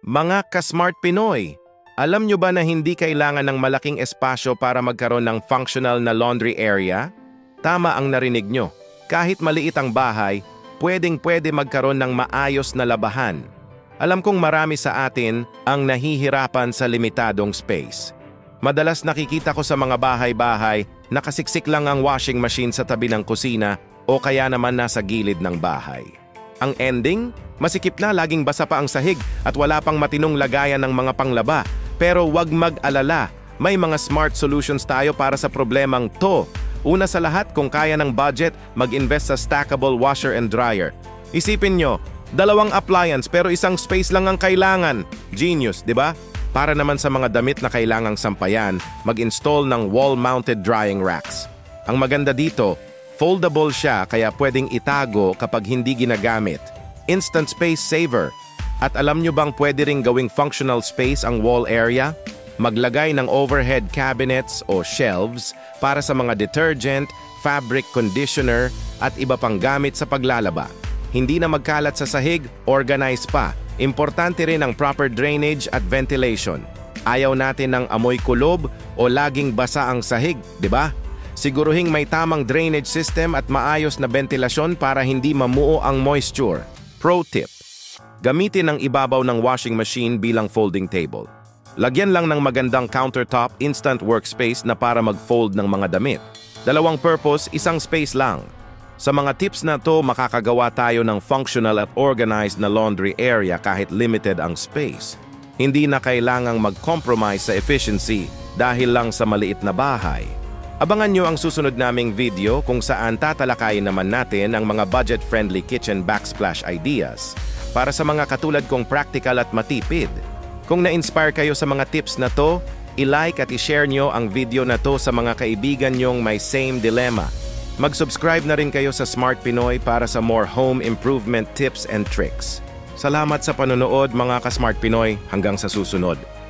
Mga ka-smart Pinoy, alam nyo ba na hindi kailangan ng malaking espasyo para magkaroon ng functional na laundry area? Tama ang narinig nyo. Kahit maliit ang bahay, pwedeng-pwede magkaroon ng maayos na labahan. Alam kong marami sa atin ang nahihirapan sa limitadong space. Madalas nakikita ko sa mga bahay-bahay, nakasiksik lang ang washing machine sa tabi ng kusina o kaya naman nasa gilid ng bahay. Ang ending? Masikip na, laging basa pa ang sahig at wala pang matinong lagayan ng mga panglaba. Pero wag mag-alala, may mga smart solutions tayo para sa problemang to. Una sa lahat, kung kaya ng budget, mag-invest sa stackable washer and dryer. Isipin nyo, 2 appliance pero isang space lang ang kailangan. Genius, di ba? Para naman sa mga damit na kailangang sampayan, mag-install ng wall-mounted drying racks. Ang maganda dito, foldable siya kaya pwedeng itago kapag hindi ginagamit. Instant space saver. At alam nyo bang pwede ring gawing functional space ang wall area? Maglagay ng overhead cabinets o shelves para sa mga detergent, fabric conditioner at iba pang gamit sa paglalaba. Hindi na magkalat sa sahig, organize pa. Importante rin ang proper drainage at ventilation. Ayaw natin ng amoy kulob o laging basa ang sahig, di ba? Siguruhing may tamang drainage system at maayos na ventilasyon para hindi mamuo ang moisture. Pro tip: gamitin ang ibabaw ng washing machine bilang folding table. Lagyan lang ng magandang countertop instant workspace na para mag-fold ng mga damit. 2 purpose, isang space lang. Sa mga tips na to, makakagawa tayo ng functional at organized na laundry area kahit limited ang space. Hindi na kailangang mag-compromise sa efficiency dahil lang sa maliit na bahay. Abangan nyo ang susunod naming video kung saan tatalakayin naman natin ang mga budget-friendly kitchen backsplash ideas para sa mga katulad kong practical at matipid. Kung na-inspire kayo sa mga tips na to, i-like at i-share nyo ang video na to sa mga kaibigan nyong may same dilemma. Mag-subscribe na rin kayo sa Smart Pinoy para sa more home improvement tips and tricks. Salamat sa panonood mga ka-Smart Pinoy, hanggang sa susunod.